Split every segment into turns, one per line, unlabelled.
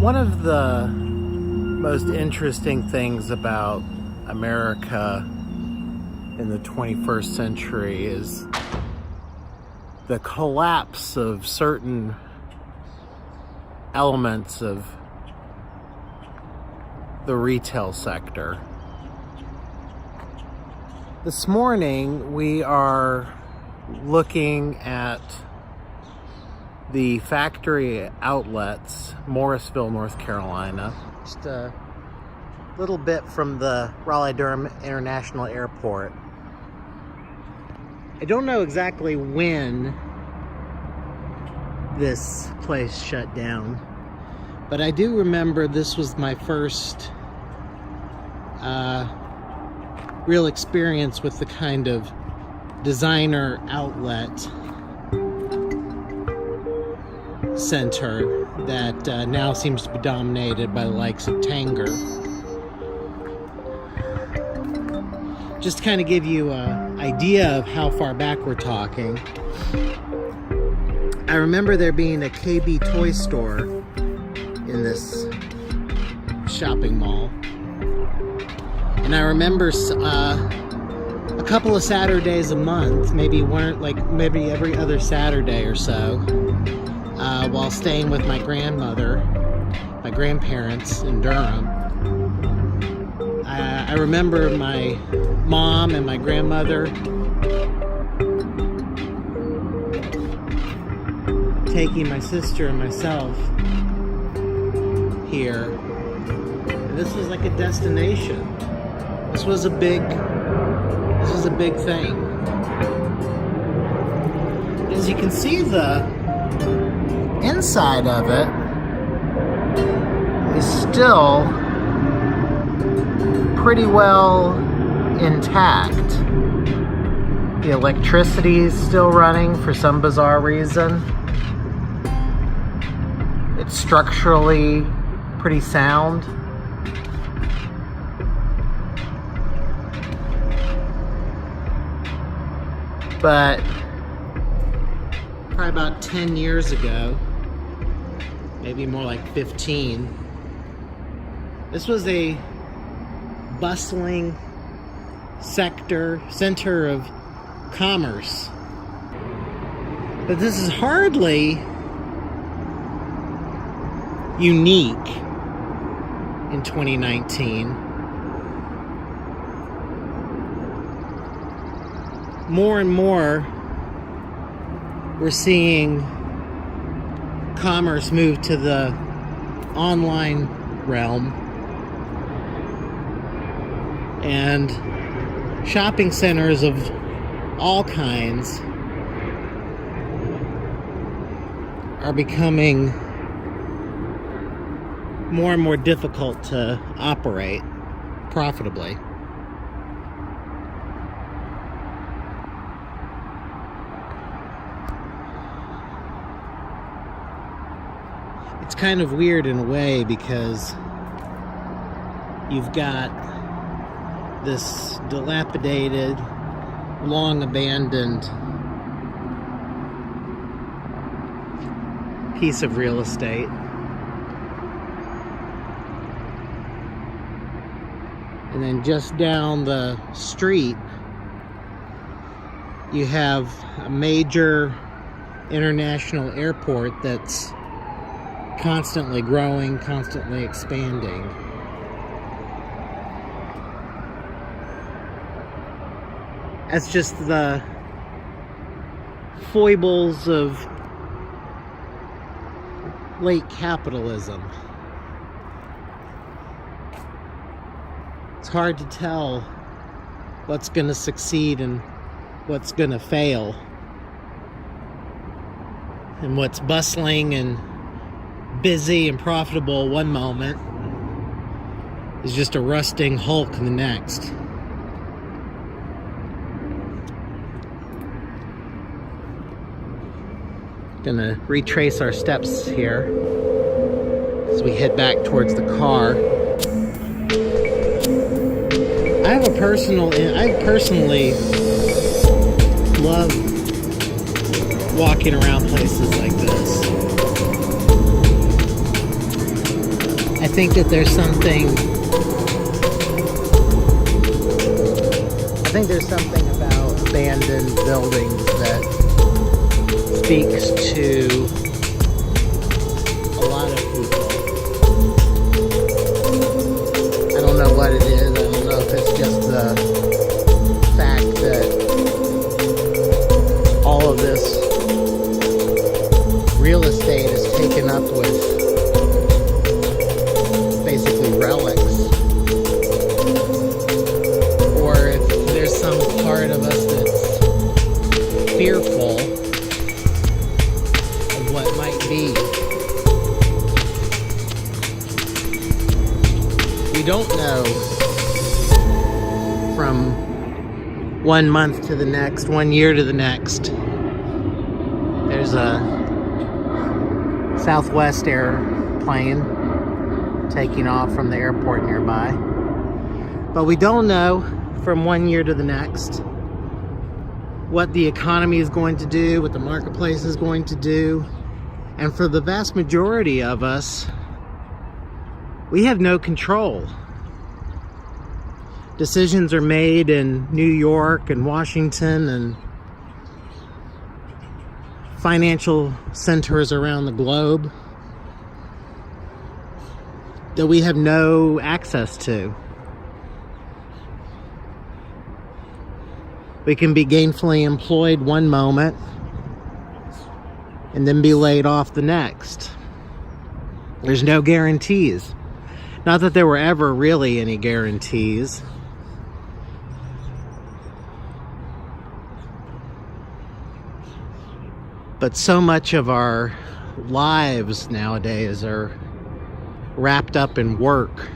One of the most interesting things about America in the 21st century is the collapse of certain elements of the retail sector. This morning we are looking at the factory outlets, Morrisville, North Carolina. Just a little bit from the Raleigh-Durham International Airport. I don't know exactly when this place shut down, but I do remember this was my first real experience with the kind of designer outlet center that now seems to be dominated by the likes of Tanger. Just to kind of give you an idea of how far back we're talking, I remember there being a KB toy store in this shopping mall. And I remember a couple of Saturdays a month, maybe every other Saturday or so, while staying with my grandparents in Durham. I remember my mom and my grandmother taking my sister and myself here. And this was like a destination. This was a big thing. As you can see, the inside of it is still pretty well intact. The electricity is still running for some bizarre reason. It's structurally pretty sound. But probably about 10 years ago, maybe more like 15, this was a bustling center of commerce. But this is hardly unique in 2019. More and more, we're seeing commerce move to the online realm, and shopping centers of all kinds are becoming more and more difficult to operate profitably. It's kind of weird in a way because you've got this dilapidated, long abandoned piece of real estate. And then just down the street, you have a major international airport that's constantly growing, constantly expanding. That's just the foibles of late capitalism. It's hard to tell what's going to succeed and what's going to fail. And what's bustling and busy and profitable one moment is just a rusting hulk in the next. Gonna retrace our steps here as we head back towards the car. I personally love walking around places like this. I think that there's something about abandoned buildings that speaks to a lot of people. I don't know what it is. I don't know if it's just the fact that all of this real estate is taken up with basically relics, or if there's some part of us that's fearful of what might be. We don't know from 1 month to the next, 1 year to the next. There's a Southwest airplane taking off from the airport nearby. But we don't know from 1 year to the next what the economy is going to do, what the marketplace is going to do. And for the vast majority of us, we have no control. Decisions are made in New York and Washington and financial centers around the globe that we have no access to. We can be gainfully employed one moment and then be laid off the next. There's no guarantees. Not that there were ever really any guarantees. But so much of our lives nowadays are wrapped up in work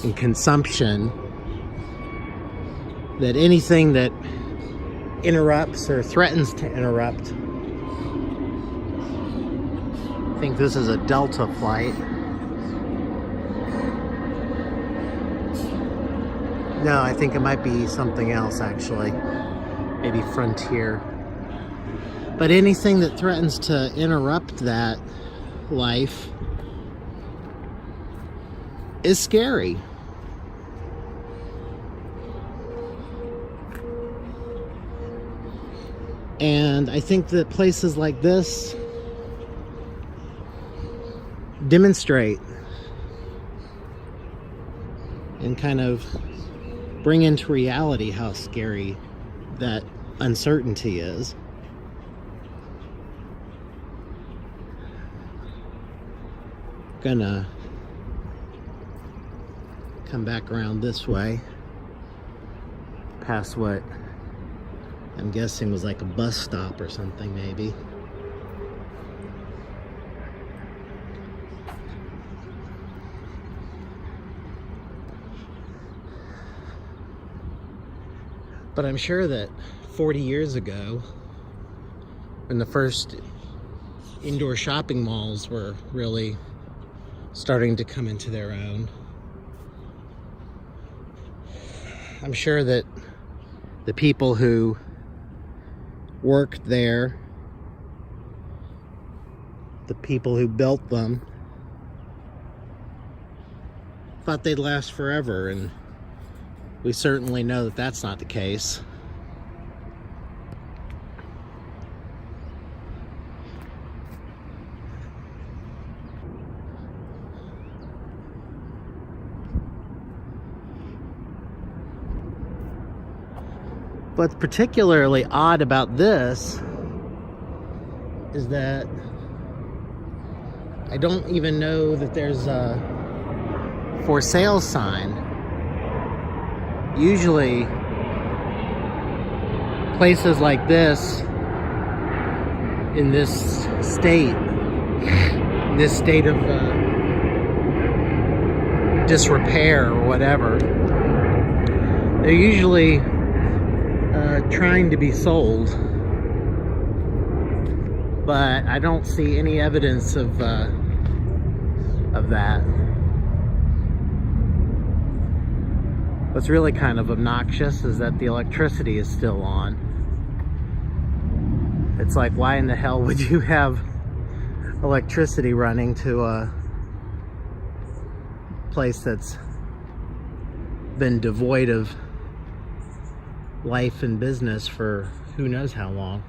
and consumption that anything that interrupts or threatens to interrupt. I think this is a Delta flight. No, I think it might be something else actually. Maybe Frontier. But anything that threatens to interrupt that life is scary. And I think that places like this demonstrate and kind of bring into reality how scary that uncertainty is. Gonna come back around this way past what I'm guessing was like a bus stop or something, maybe. But I'm sure that 40 years ago, when the first indoor shopping malls were really starting to come into their own, I'm sure that the people who worked there, the people who built them, thought they'd last forever, and we certainly know that that's not the case. What's particularly odd about this is that I don't even know that there's a for sale sign. Usually places like this in this state of disrepair or whatever, they're usually trying to be sold, but I don't see any evidence of that. What's really kind of obnoxious is that the electricity is still on. It's like, why in the hell would you have electricity running to a place that's been devoid of life and business for who knows how long.